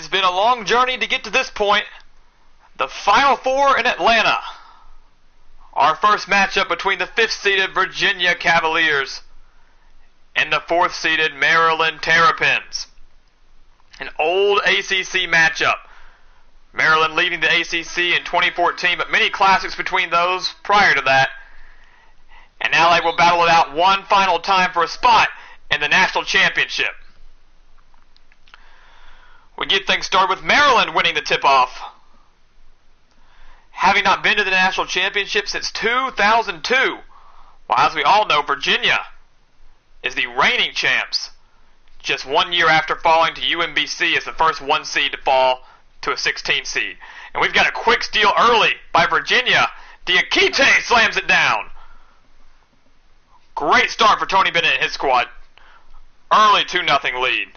It's been a long journey to get to this point. The Final Four in Atlanta. Our first matchup between the 5th-seeded Virginia Cavaliers and the 4th-seeded Maryland Terrapins. An old ACC matchup. Maryland leading the ACC in 2014, but many classics between those prior to that. And now they will battle it out one final time for a spot in the national championship. We get things started with Maryland winning the tip-off. Having not been to the national championship since 2002. Well, as we all know, Virginia is the reigning champs, just 1 year after falling to UMBC as the first 1 seed to fall to a 16 seed. And we've got a quick steal early by Virginia. Diakite slams it down. Great start for Tony Bennett and his squad. Early 2-0 lead.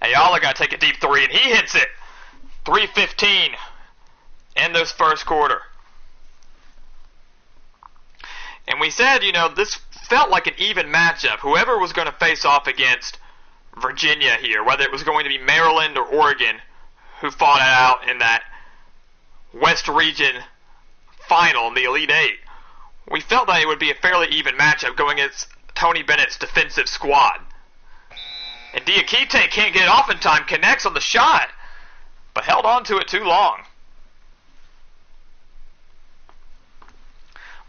Ayala got to take a deep three, and he hits it. 3:15 in this first quarter. And we said, this felt like an even matchup. Whoever was going to face off against Virginia here, whether it was going to be Maryland or Oregon, who fought it out in that West Region final in the Elite Eight, we felt that it would be a fairly even matchup going against Tony Bennett's defensive squad. And Diakite can't get it off in time, connects on the shot, but held on to it too long.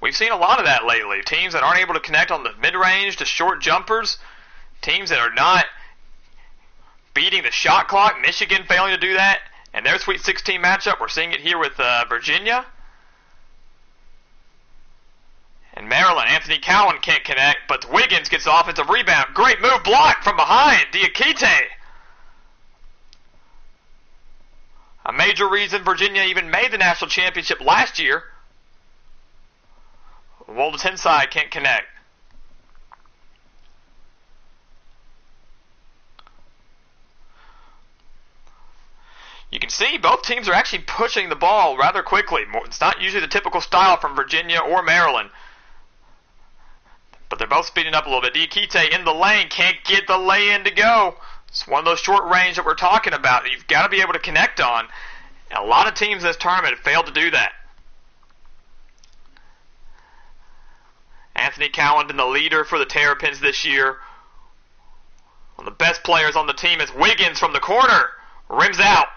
We've seen a lot of that lately. Teams that aren't able to connect on the mid-range to short jumpers, teams that are not beating the shot clock, Michigan failing to do that, and their Sweet 16 matchup, we're seeing it here with Virginia. And Maryland, Anthony Cowan can't connect, but Wiggins gets the offensive rebound. Great move, blocked from behind. Diakite. A major reason Virginia even made the national championship last year. Wolves inside can't connect. You can see both teams are actually pushing the ball rather quickly. It's not usually the typical style from Virginia or Maryland. But they're both speeding up a little bit. Diakite in the lane, can't get the lay-in to go. It's one of those short range that we're talking about that you've got to be able to connect on. And a lot of teams in this tournament have failed to do that. Anthony Cowan been the leader for the Terrapins this year. One of the best players on the team is Wiggins from the corner. Rims out.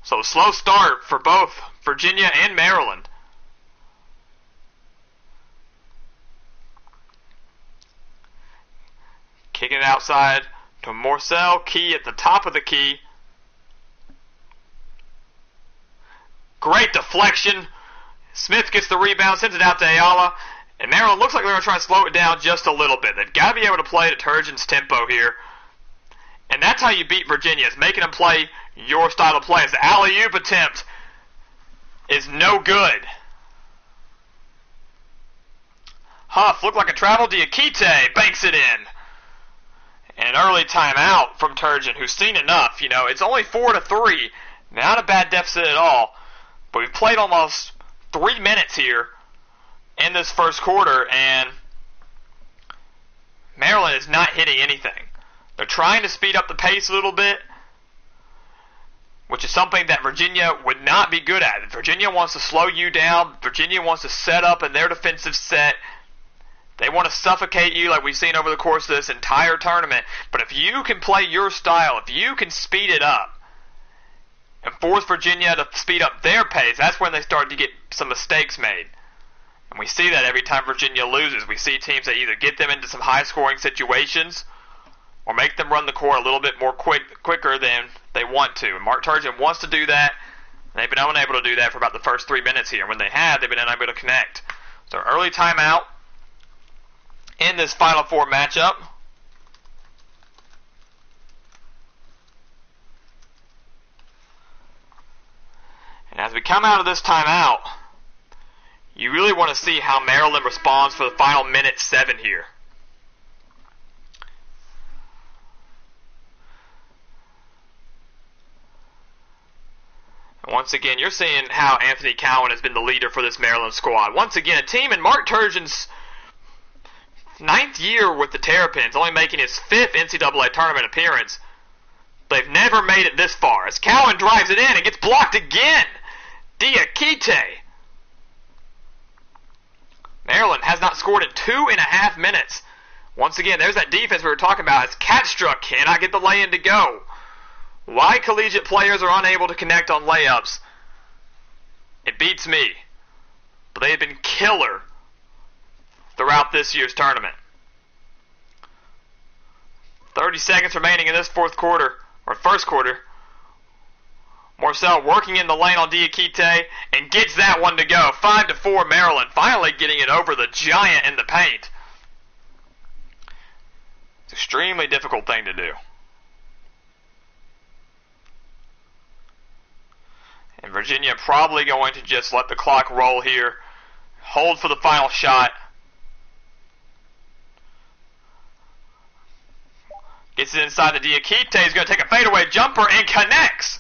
So slow start for both Virginia and Maryland. Kicking it outside to Morcell. Key at the top of the key. Great deflection. Smith gets the rebound, sends it out to Ayala. And Maryland looks like they're going to try and slow it down just a little bit. They've got to be able to play Detergent's tempo here. And that's how you beat Virginia, is making them play your style of play. The alley-oop attempt is no good. Huff looked like a travel. Diakite banks it in. And an early timeout from Turgeon, who's seen enough. It's only 4-3. Not a bad deficit at all. But we've played almost 3 minutes here in this first quarter, and Maryland is not hitting anything. They're trying to speed up the pace a little bit, which is something that Virginia would not be good at. Virginia wants to slow you down. Virginia wants to set up in their defensive set. They want to suffocate you like we've seen over the course of this entire tournament. But if you can play your style, if you can speed it up and force Virginia to speed up their pace, that's when they start to get some mistakes made. And we see that every time Virginia loses. We see teams that either get them into some high-scoring situations or make them run the court a little bit more quicker than they want to. And Mark Turgeon wants to do that. And they've been unable to do that for about the first 3 minutes here. When they have, they've been unable to connect. So early timeout in this Final Four matchup. And as we come out of this timeout, you really want to see how Maryland responds for the final minute 7 here. Once again, you're seeing how Anthony Cowan has been the leader for this Maryland squad. Once again, a team in Mark Turgeon's 9th year with the Terrapins, only making his 5th NCAA Tournament appearance. They've never made it this far. As Cowan drives it in, and gets blocked again. Diakite. Maryland has not scored in 2.5 minutes. Once again, there's that defense we were talking about. As Katstra cannot get the lay-in to go. Why collegiate players are unable to connect on layups, it beats me. But they have been killer throughout this year's tournament. 30 seconds remaining in this first quarter. Morcell working in the lane on Diakite and gets that one to go. 5-4 Maryland, finally getting it over the giant in the paint. It's an extremely difficult thing to do. And Virginia probably going to just let the clock roll here. Hold for the final shot. Gets it inside the Diakite. He's going to take a fadeaway jumper and connects.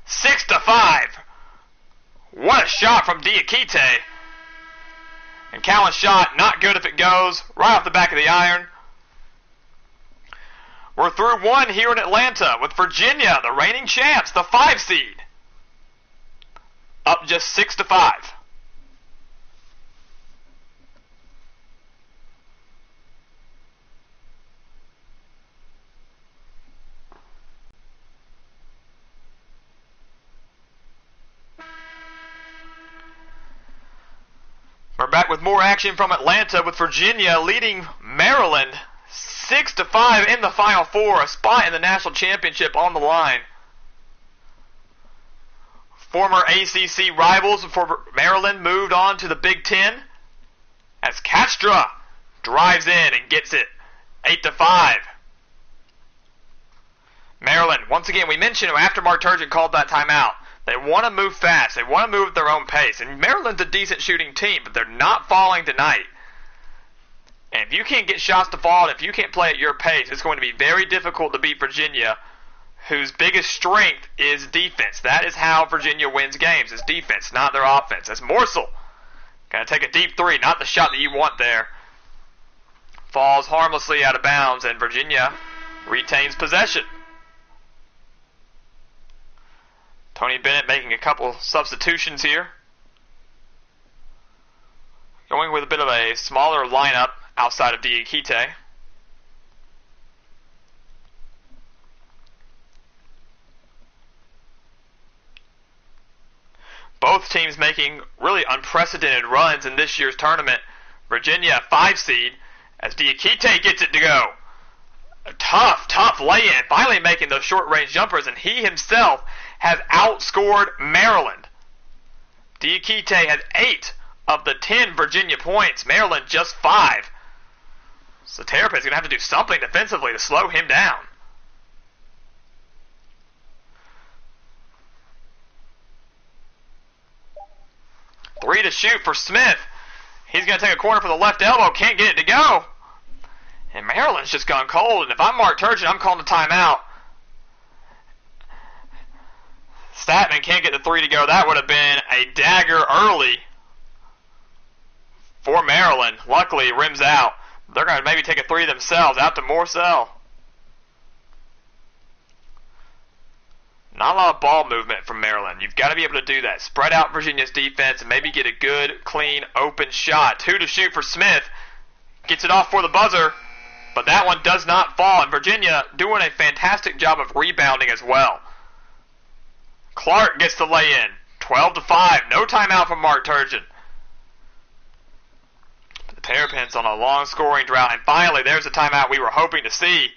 6-5. What a shot from Diakite. And Cowan's shot, not good if it goes. Right off the back of the iron. We're through one here in Atlanta with Virginia, the reigning champs, the 5 seed. Up just 6-5. We're back with more action from Atlanta with Virginia leading Maryland 6-5 in the Final Four, a spot in the national championship on the line. Former ACC rivals for Maryland moved on to the Big Ten as Katstra drives in and gets it 8-5. Maryland, once again, we mentioned after Mark Turgeon called that timeout, they want to move fast. They want to move at their own pace. And Maryland's a decent shooting team, but they're not falling tonight. And if you can't get shots to fall, and if you can't play at your pace, it's going to be very difficult to beat Virginia, whose biggest strength is defense. That is how Virginia wins games, is defense, not their offense. As Morcell going to take a deep three, not the shot that you want there. Falls harmlessly out of bounds, and Virginia retains possession. Tony Bennett making a couple substitutions here. Going with a bit of a smaller lineup outside of Diakite. Both teams making really unprecedented runs in this year's tournament. Virginia, 5 seed, as Diakite gets it to go. A tough lay-in, finally making those short-range jumpers, and he himself has outscored Maryland. Diakite has 8 of the 10 Virginia points. Maryland just 5. So Terrapin's going to have to do something defensively to slow him down. Three to shoot for Smith. He's going to take a corner for the left elbow. Can't get it to go. And Maryland's just gone cold. And if I'm Mark Turgeon, I'm calling a timeout. Statman can't get the 3 to go. That would have been a dagger early for Maryland. Luckily, rims out. They're going to maybe take a 3 themselves. Out to Morcell. Not a lot of ball movement from Maryland. You've got to be able to do that. Spread out Virginia's defense and maybe get a good, clean, open shot. 2 to shoot for Smith. Gets it off for the buzzer, but that one does not fall. And Virginia doing a fantastic job of rebounding as well. Clark gets the lay-in. 12-5. No timeout from Mark Turgeon. The Terrapins on a long scoring drought. And finally, there's the timeout we were hoping to see.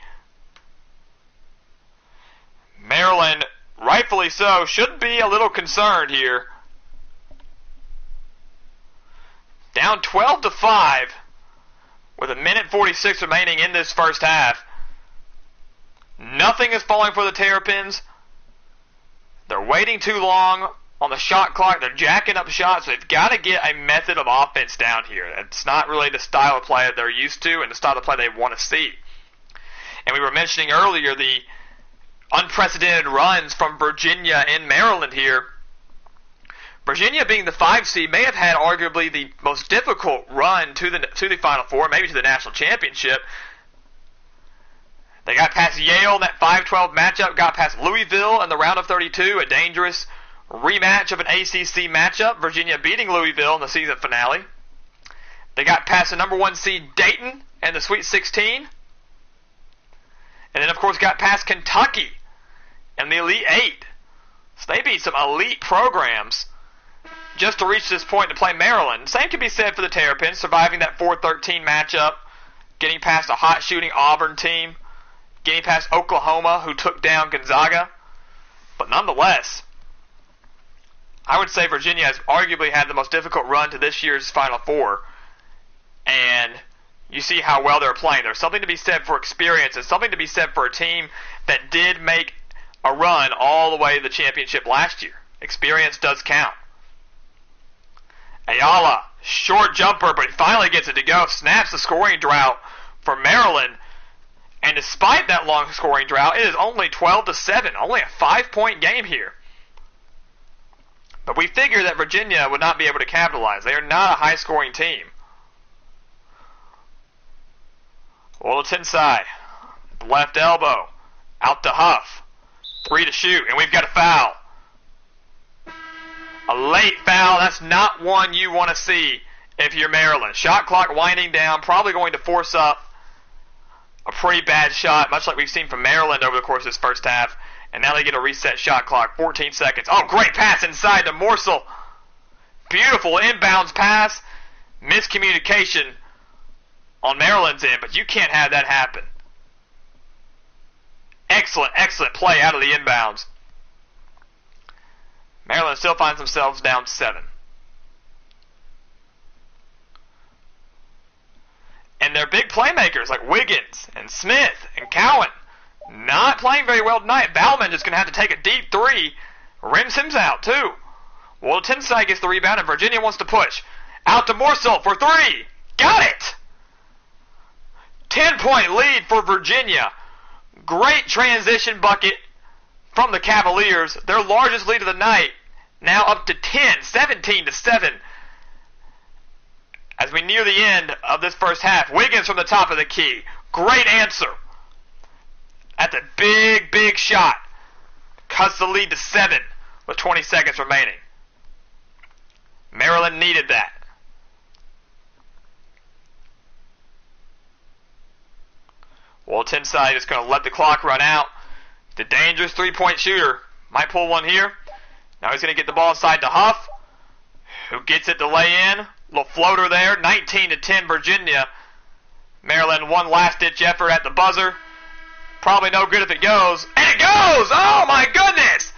Maryland, rightfully so, should be a little concerned here. Down 12-5 with 1:46 remaining in this first half. Nothing is falling for the Terrapins. They're waiting too long on the shot clock. They're jacking up shots. They've got to get a method of offense down here. It's not really the style of play that they're used to and the style of play they want to see. And we were mentioning earlier the unprecedented runs from Virginia and Maryland here. Virginia, being the 5 seed, may have had arguably the most difficult run to the Final Four, maybe to the national championship. They got past Yale in that 5-12 matchup, got past Louisville in the round of 32, a dangerous rematch of an ACC matchup, Virginia beating Louisville in the season finale. They got past the number 1 seed Dayton in the Sweet 16. And then, of course, got past Kentucky in the Elite 8. So they beat some elite programs just to reach this point to play Maryland. Same can be said for the Terrapins, surviving that 4-13 matchup, getting past a hot shooting Auburn team, getting past Oklahoma, who took down Gonzaga. But nonetheless, I would say Virginia has arguably had the most difficult run to this year's Final Four. And you see how well they're playing. There's something to be said for experience and something to be said for a team that did make a run all the way to the championship last year. Experience does count. Ayala, short jumper, but he finally gets it to go. Snaps the scoring drought for Maryland. And despite that long scoring drought, it is only 12-7. Only a 5-point game here. But we figured that Virginia would not be able to capitalize. They are not a high-scoring team. Woolton side. Left elbow. Out to Huff. 3 to shoot. And we've got a foul. A late foul. That's not one you want to see if you're Maryland. Shot clock winding down. Probably going to force up a pretty bad shot, much like we've seen from Maryland over the course of this first half. And now they get a reset shot clock. 14 seconds. Oh, great pass inside to Morsel. Beautiful inbounds pass. Miscommunication on Maryland's end, but you can't have that happen. Excellent, excellent play out of the inbounds. Maryland still finds themselves down 7. And their big playmakers like Wiggins and Smith and Cowan not playing very well tonight. Bauman is going to have to take a deep 3. Rims him out too. Well, Tensai gets the rebound and Virginia wants to push. Out to Morsel for 3. Got it! 10-point lead for Virginia. Great transition bucket from the Cavaliers. Their largest lead of the night. Now up to 10, 17-7. As we near the end of this first half. Wiggins from the top of the key. Great answer. That's a big, big shot. Cuts the lead to 7 with 20 seconds remaining. Maryland needed that. Well, Tensai is going to let the clock run out. The dangerous 3-point shooter might pull one here. Now he's going to get the ball inside to Huff, who gets it to lay in. Little floater there. 19-10 Virginia. Maryland one last-ditch effort at the buzzer. Probably no good if it goes. And it goes! Oh, my goodness!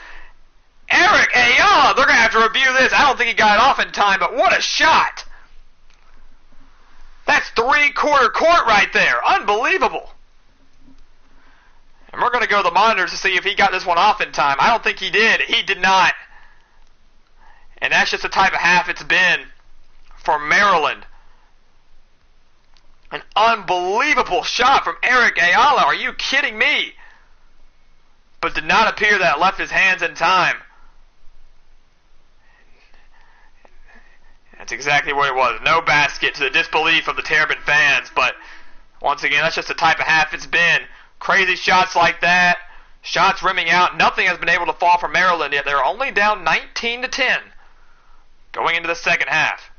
Eric Ayala. They're going to have to review this. I don't think he got it off in time, but what a shot! That's 3/4 court right there. Unbelievable. And we're going to go to the monitors to see if he got this one off in time. I don't think he did. He did not. And that's just the type of half it's been for Maryland. An unbelievable shot from Eric Ayala. Are you kidding me? But did not appear that it left his hands in time. That's exactly what it was. No basket, to the disbelief of the Terrapin fans. But once again, that's just the type of half it's been. Crazy shots like that. Shots rimming out. Nothing has been able to fall from Maryland yet. They're only down 19-10 going into the second half.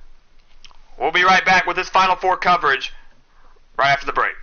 We'll be right back with this Final Four coverage right after the break.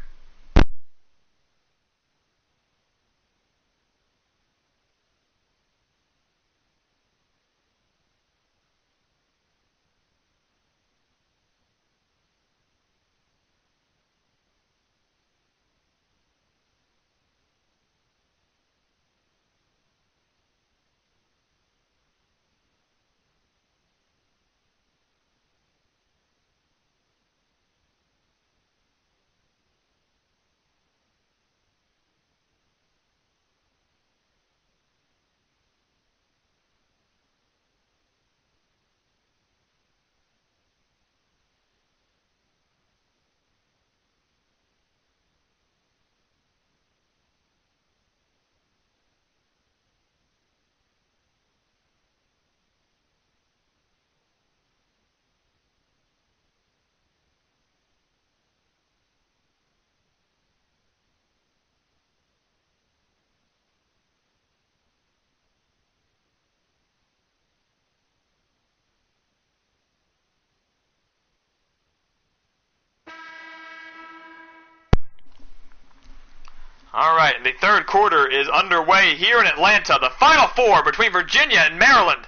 All right, and the third quarter is underway here in Atlanta. The Final Four between Virginia and Maryland.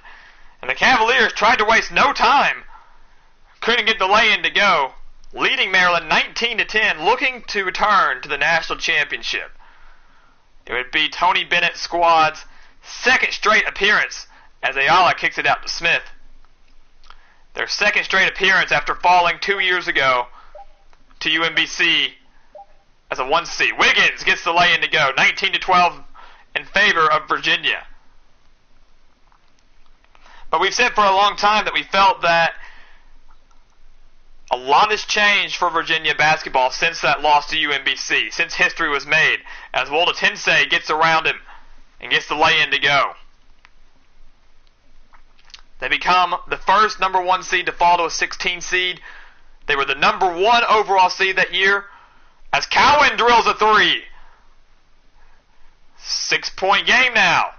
And the Cavaliers tried to waste no time. Couldn't get the lay-in to go. Leading Maryland 19-10, looking to return to the national championship. It would be Tony Bennett's squad's second straight appearance as Ayala kicks it out to Smith. Their second straight appearance after falling 2 years ago to UMBC as a 1 seed. Wiggins gets the lay-in to go, 19-12 in favor of Virginia. But we've said for a long time that we felt that a lot has changed for Virginia basketball since that loss to UMBC, since history was made, as Walda Tensei gets around him and gets the lay-in to go. They become the first number 1 seed to fall to a 16 seed. They were the number 1 overall seed that year as Cowan drills a 3. 6-point game now.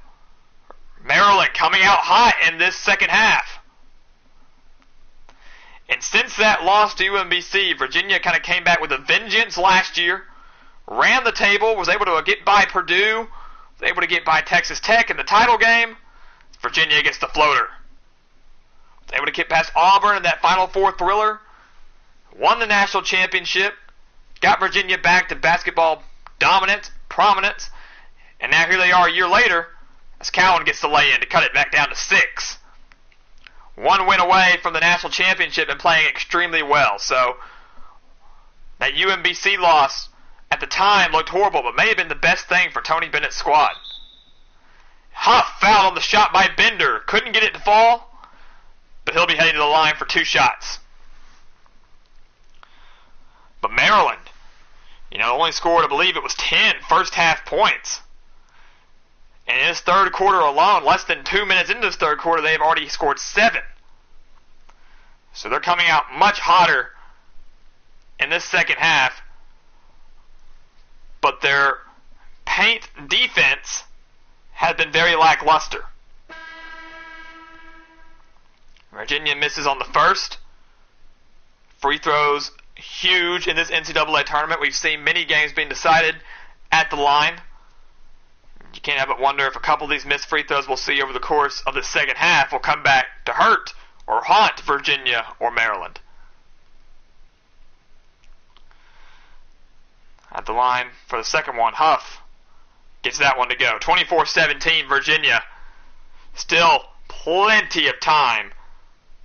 Maryland coming out hot in this second half. And since that loss to UMBC, Virginia kind of came back with a vengeance last year, ran the table, was able to get by Purdue, was able to get by Texas Tech in the title game. Virginia gets the floater. Was able to get past Auburn in that Final Four thriller, won the national championship, got Virginia back to basketball dominance, prominence, and now here they are a year later as Cowan gets the lay-in to cut it back down to 6. 1 win away from the national championship and playing extremely well. So that UMBC loss at the time looked horrible, but may have been the best thing for Tony Bennett's squad. Huff fouled on the shot by Bender. Couldn't get it to fall, but he'll be heading to the line for 2 shots. But Maryland, only scored, I believe it was 10 first half points. And in this third quarter alone, less than 2 minutes into this third quarter, they've already scored 7. So they're coming out much hotter in this second half. But their paint defense has been very lackluster. Virginia misses on the first. Free throws huge in this NCAA tournament. We've seen many games being decided at the line. You can't help but wonder if a couple of these missed free throws we'll see over the course of the second half will come back to hurt or haunt Virginia or Maryland. At the line for the second one, Huff gets that one to go. 24-17 Virginia. Still plenty of time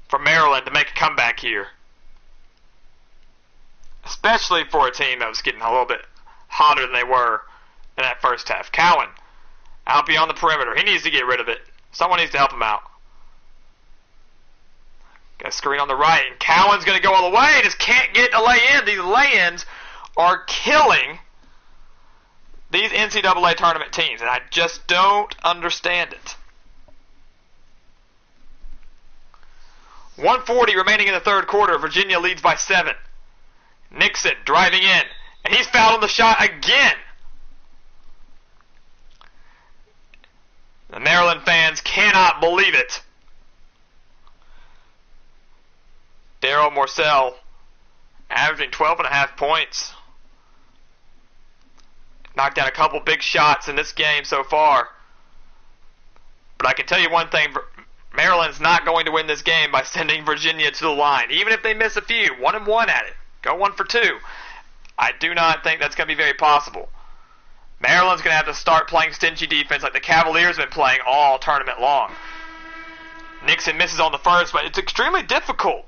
for Maryland to make a comeback here. Especially for a team that was getting a little bit hotter than they were in that first half. Cowan out beyond the perimeter. He needs to get rid of it. Someone needs to help him out. Got a screen on the right, and Cowan's going to go all the way. Just can't get a lay-in. These lay-ins are killing these NCAA tournament teams, and I just don't understand it. 1:40 remaining in the third quarter. Virginia leads by 7. Nixon driving in, and he's fouled on the shot again. The Maryland fans cannot believe it. Darryl Morsell averaging 12.5 points. Knocked down a couple big shots in this game so far. But I can tell you one thing, Maryland's not going to win this game by sending Virginia to the line. Even if they miss a few, 1-1 at it. Go 1 for 2. I do not think that's going to be very possible. Maryland's going to have to start playing stingy defense like the Cavaliers have been playing all tournament long. Nixon misses on the first, but it's extremely difficult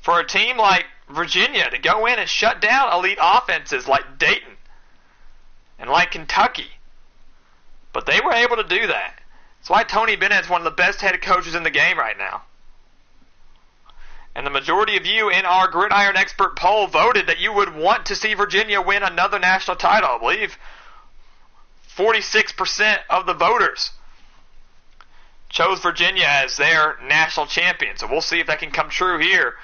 for a team like Virginia to go in and shut down elite offenses like Dayton and like Kentucky. But they were able to do that. That's why Tony Bennett's one of the best head coaches in the game right now. And the majority of you in our Gridiron Expert poll voted that you would want to see Virginia win another national title. I believe 46% of the voters chose Virginia as their national champion. So we'll see if that can come true here.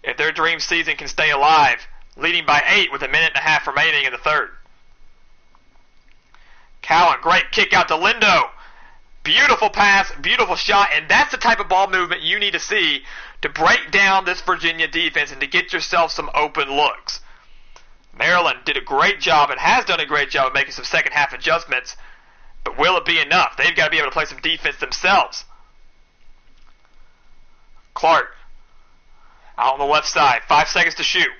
If their dream season can stay alive, leading by 8 with 1.5 minutes remaining in the third. Cowan, great kick out to Lindo. Beautiful pass, beautiful shot, and that's the type of ball movement you need to see to break down this Virginia defense and to get yourself some open looks. Maryland did a great job and has done a great job of making some second half adjustments, but will it be enough? They've got to be able to play some defense themselves. Clark out on the left side, 5 seconds to shoot.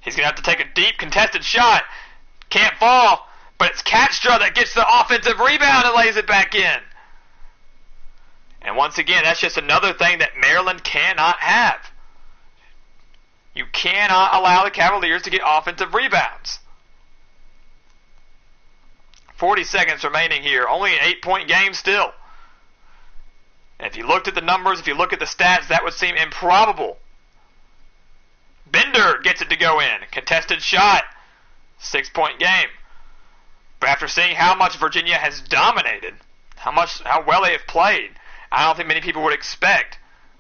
He's going to have to take a deep contested shot. Can't fall, but it's Katstra that gets the offensive rebound and lays it back in. And once again, that's just another thing that Maryland cannot have. You cannot allow the Cavaliers to get offensive rebounds. 40 seconds remaining here. Only an 8-point game still. And if you looked at the numbers, if you look at the stats, that would seem improbable. Bender gets it to go in. Contested shot. 6-point game. But after seeing how much Virginia has dominated, how well they have played, I don't think many people would expect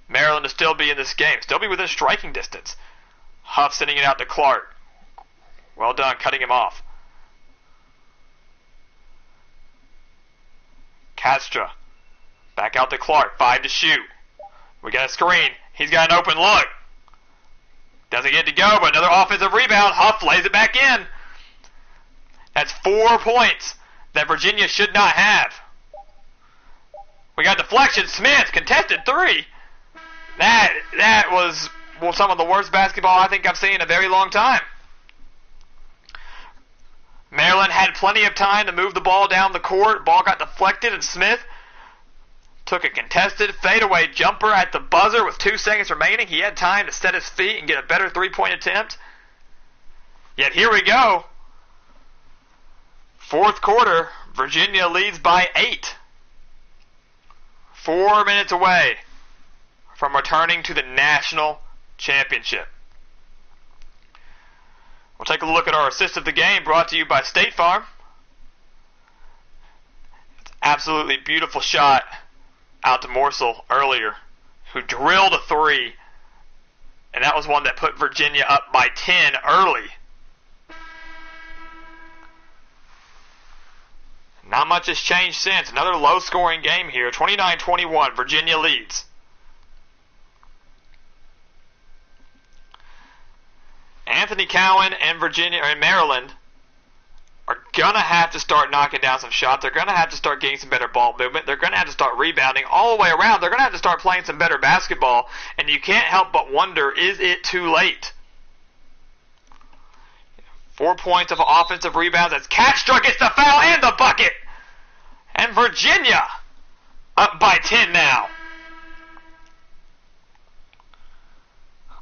Maryland to still be in this game, still be within striking distance. Huff sending it out to Clark. Well done, cutting him off. Katstra. Back out to Clark. 5 to shoot. We got a screen. He's got an open look. Doesn't get to go, but another offensive rebound. Huff lays it back in. That's 4 points that Virginia should not have. We got deflection. Smith, contested 3. That was some of the worst basketball I think I've seen in a very long time. Maryland had plenty of time to move the ball down the court. Ball got deflected, and Smith took a contested fadeaway jumper at the buzzer with 2 seconds remaining. He had time to set his feet and get a better 3-point attempt. Yet here we go. Fourth quarter, Virginia leads by 8. 4 minutes away from returning to the national championship. We'll take a look at our assist of the game, brought to you by State Farm. It's an absolutely beautiful shot out to Morsel earlier, who drilled a 3, and that was one that put Virginia up by 10 early. Not much has changed since. Another low-scoring game here. 29-21, Virginia leads. Anthony Cowan and Maryland are going to have to start knocking down some shots. They're going to have to start getting some better ball movement. They're going to have to start rebounding all the way around. They're going to have to start playing some better basketball. And you can't help but wonder, is it too late? 4 points of offensive rebounds. That's Katstra gets the foul and the bucket. And Virginia up by 10 now.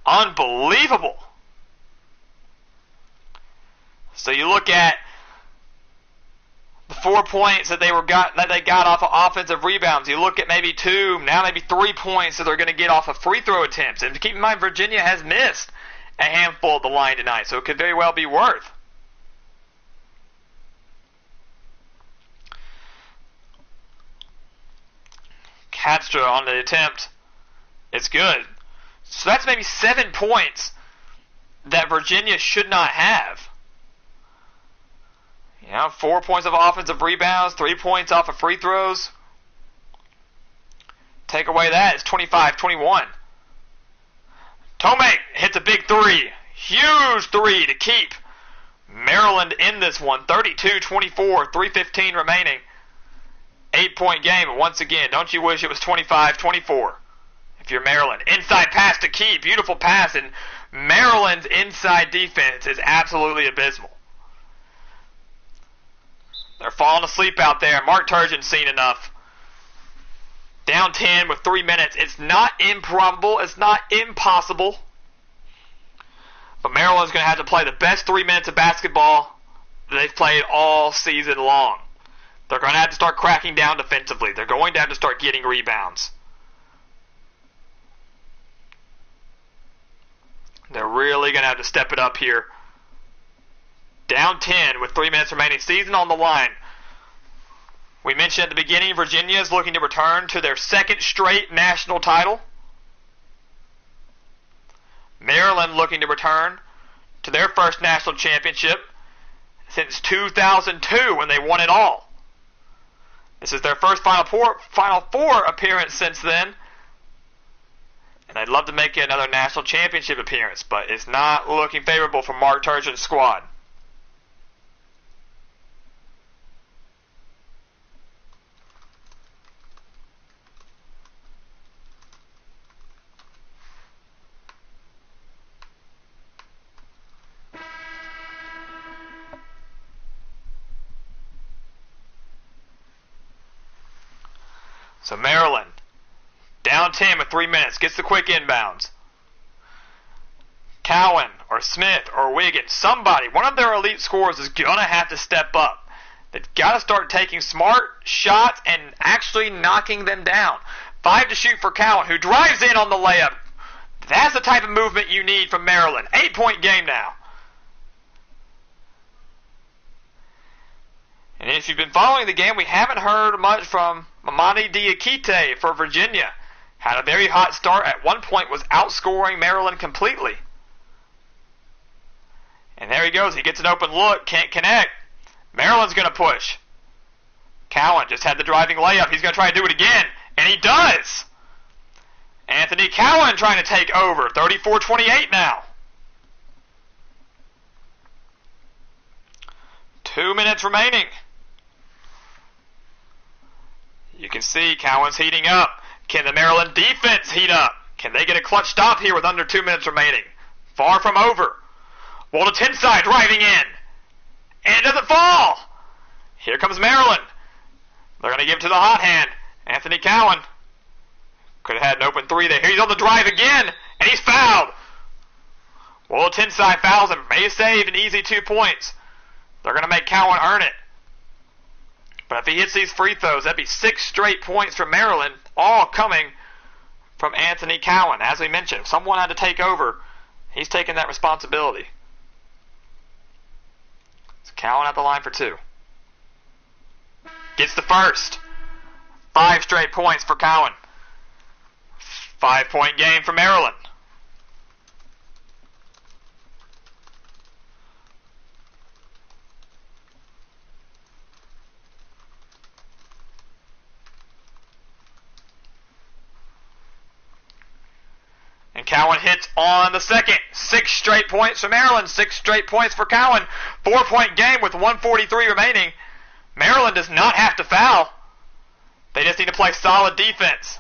Unbelievable. So you look at the 4 points that they got off of offensive rebounds. You look at maybe 2, now maybe 3 points that they're going to get off of free throw attempts. And keep in mind, Virginia has missed a handful at the line tonight, so it could very well be worth. Katstra on the attempt. It's good. So that's maybe 7 points that Virginia should not have. 4 points of offensive rebounds, 3 points off of free throws. Take away that, it's 25-21. Tomek hits a big 3. Huge 3 to keep Maryland in this one. 32-24, 3:15 remaining. 8-point game, but once again, don't you wish it was 25-24 if you're Maryland. Inside pass to Key, beautiful pass, and Maryland's inside defense is absolutely abysmal. They're falling asleep out there. Mark Turgeon's seen enough. Down 10 with 3 minutes. It's not improbable. It's not impossible. But Maryland's going to have to play the best 3 minutes of basketball that they've played all season long. They're going to have to start cracking down defensively. They're going to have to start getting rebounds. They're really going to have to step it up here. Down 10 with 3 minutes remaining. Season on the line. We mentioned at the beginning, Virginia is looking to return to their second straight national title. Maryland looking to return to their first national championship since 2002 when they won it all. This is their first Final Four appearance since then. And they'd love to make it another national championship appearance, but it's not looking favorable for Mark Turgeon's squad. So Maryland, down 10 with 3 minutes, gets the quick inbounds. Cowan or Smith or Wiggins, somebody, one of their elite scorers is going to have to step up. They've got to start taking smart shots and actually knocking them down. 5 to shoot for Cowan, who drives in on the layup. That's the type of movement you need from Maryland. 8-point game now. And if you've been following the game, we haven't heard much from Mamadi Diakite for Virginia. Had a very hot start. At one point was outscoring Maryland completely. And there he goes. He gets an open look. Can't connect. Maryland's going to push. Cowan just had the driving layup. He's going to try to do it again. And he does. Anthony Cowan trying to take over. 34-28 now. 2 minutes remaining. You can see Cowan's heating up. Can the Maryland defense heat up? Can they get a clutch stop here with under 2 minutes remaining? Far from over. Wall to 10 side driving in. And it doesn't fall. Here comes Maryland. They're going to give it to the hot hand. Anthony Cowan. Could have had an open three there. Here he's on the drive again. And he's fouled. Wall to 10 side fouls him. May save an easy 2 points. They're going to make Cowan earn it. But if he hits these free throws, that'd be 6 straight points from Maryland, all coming from Anthony Cowan. As we mentioned, if someone had to take over, he's taking that responsibility. So Cowan at the line for 2. Gets the first. 5 straight points for Cowan. 5-point game for Maryland. And Cowan hits on the second. 6 straight points for Maryland. 6 straight points for Cowan. 4-point game with 1:43 remaining. Maryland does not have to foul. They just need to play solid defense.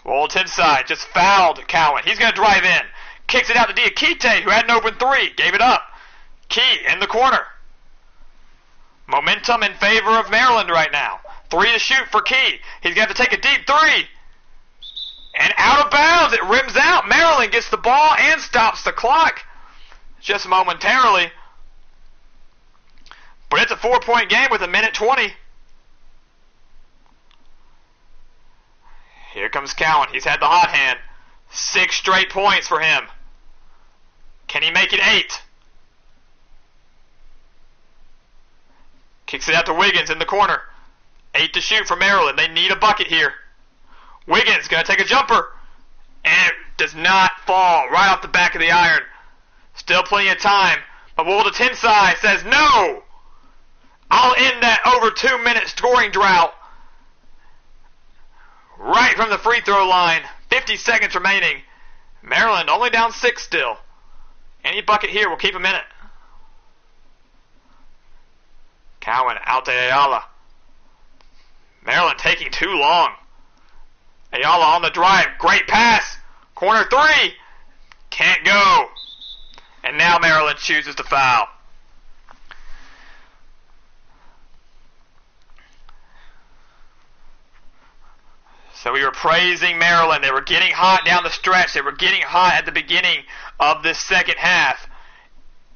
Walton side just fouled Cowan. He's going to drive in. Kicks it out to Diakite, who had an open 3. Gave it up. Key in the corner. Momentum in favor of Maryland right now. 3 to shoot for Key. He's going to have to take a deep 3. And out of bounds, it rims out. Maryland gets the ball and stops the clock just momentarily. But it's a 4-point game with 1:20. Here comes Cowan. He's had the hot hand. 6 straight points for him. Can he make it 8? Kicks it out to Wiggins in the corner. 8 to shoot for Maryland. They need a bucket here. Wiggins going to take a jumper. And it does not fall right off the back of the iron. Still plenty of time. But Will to Tensai says no. I'll end that over 2-minute scoring drought. Right from the free throw line. 50 seconds remaining. Maryland only down 6 still. Any bucket here will keep them in it. Cowan out to Ayala. Maryland taking too long. Ayala on the drive. Great pass. Corner 3. Can't go. And now Maryland chooses to foul. So we were praising Maryland. They were getting hot down the stretch. They were getting hot at the beginning of this second half.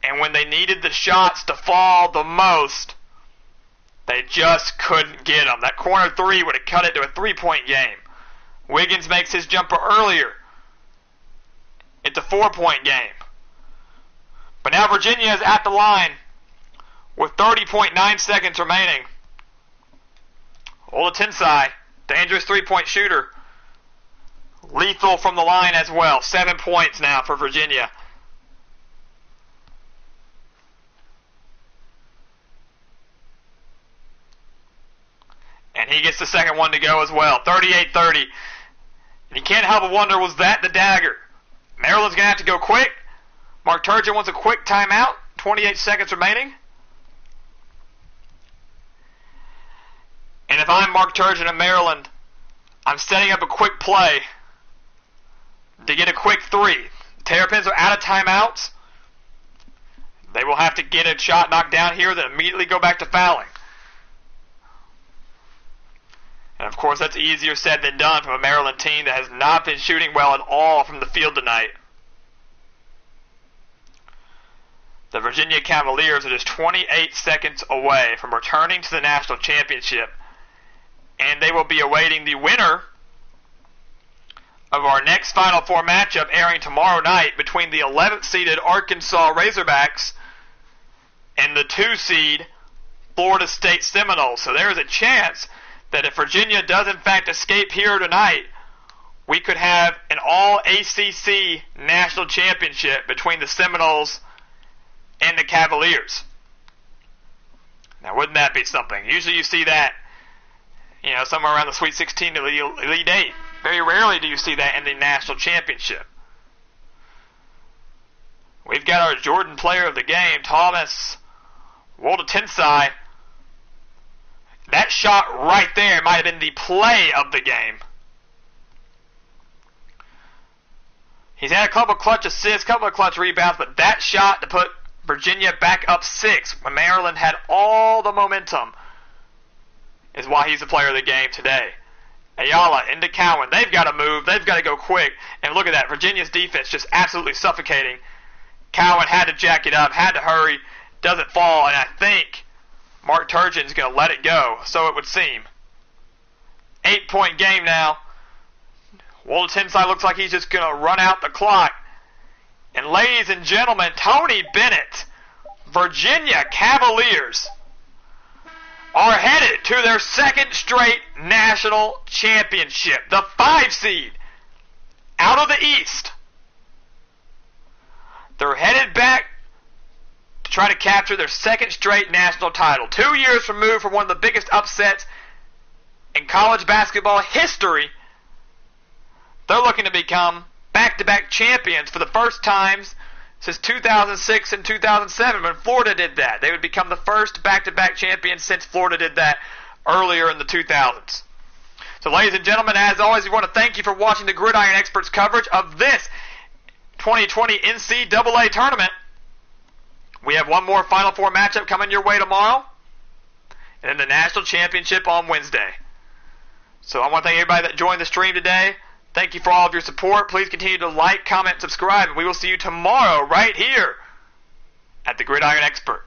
And when they needed the shots to fall the most, they just couldn't get them. That corner 3 would have cut it to a 3-point game. Wiggins makes his jumper earlier. It's a 4-point game. But now Virginia is at the line with 30.9 seconds remaining. Olatensai, dangerous 3-point shooter. Lethal from the line as well. 7 points now for Virginia. And he gets the second one to go as well. 38-30. You can't help but wonder, was that the dagger? Maryland's going to have to go quick. Mark Turgeon wants a quick timeout. 28 seconds remaining. And if I'm Mark Turgeon of Maryland, I'm setting up a quick play to get a quick three. Terrapins are out of timeouts. They will have to get a shot knocked down here, then immediately go back to fouling. And of course, that's easier said than done from a Maryland team that has not been shooting well at all from the field tonight. The Virginia Cavaliers are just 28 seconds away from returning to the national championship, and they will be awaiting the winner of our next Final Four matchup airing tomorrow night between the 11th seeded Arkansas Razorbacks and the 2 seed Florida State Seminoles. So there is a chance that if Virginia does in fact escape here tonight, we could have an all-ACC national championship between the Seminoles and the Cavaliers. Now, wouldn't that be something? Usually you see that, somewhere around the Sweet 16 to the Elite 8. Very rarely do you see that in the national championship. We've got our Jordan player of the game, Thomas Woldetensae. That shot right there might have been the play of the game. He's had a couple clutch assists, a couple of clutch rebounds, but that shot to put Virginia back up 6 when Maryland had all the momentum is why he's the player of the game today. Ayala into Cowan. They've got to move. They've got to go quick. And look at that. Virginia's defense just absolutely suffocating. Cowan had to jack it up, had to hurry. Doesn't fall, and I think Mark Turgeon's going to let it go, so it would seem. 8-point game now. Woldetensae looks like he's just going to run out the clock. And ladies and gentlemen, Tony Bennett, Virginia Cavaliers are headed to their 2nd straight national championship. The 5 seed out of the East. They're headed back to try to capture their 2nd straight national title. 2 years removed from one of the biggest upsets in college basketball history. They're looking to become back-to-back champions for the first times since 2006 and 2007 when Florida did that. They would become the first back-to-back champions since Florida did that earlier in the 2000s. So ladies and gentlemen, as always, we want to thank you for watching the Gridiron Experts coverage of this 2020 NCAA Tournament. We have one more Final Four matchup coming your way tomorrow, and then the National Championship on Wednesday. So I want to thank everybody that joined the stream today. Thank you for all of your support. Please continue to like, comment, subscribe, and we will see you tomorrow right here at the Gridiron Expert.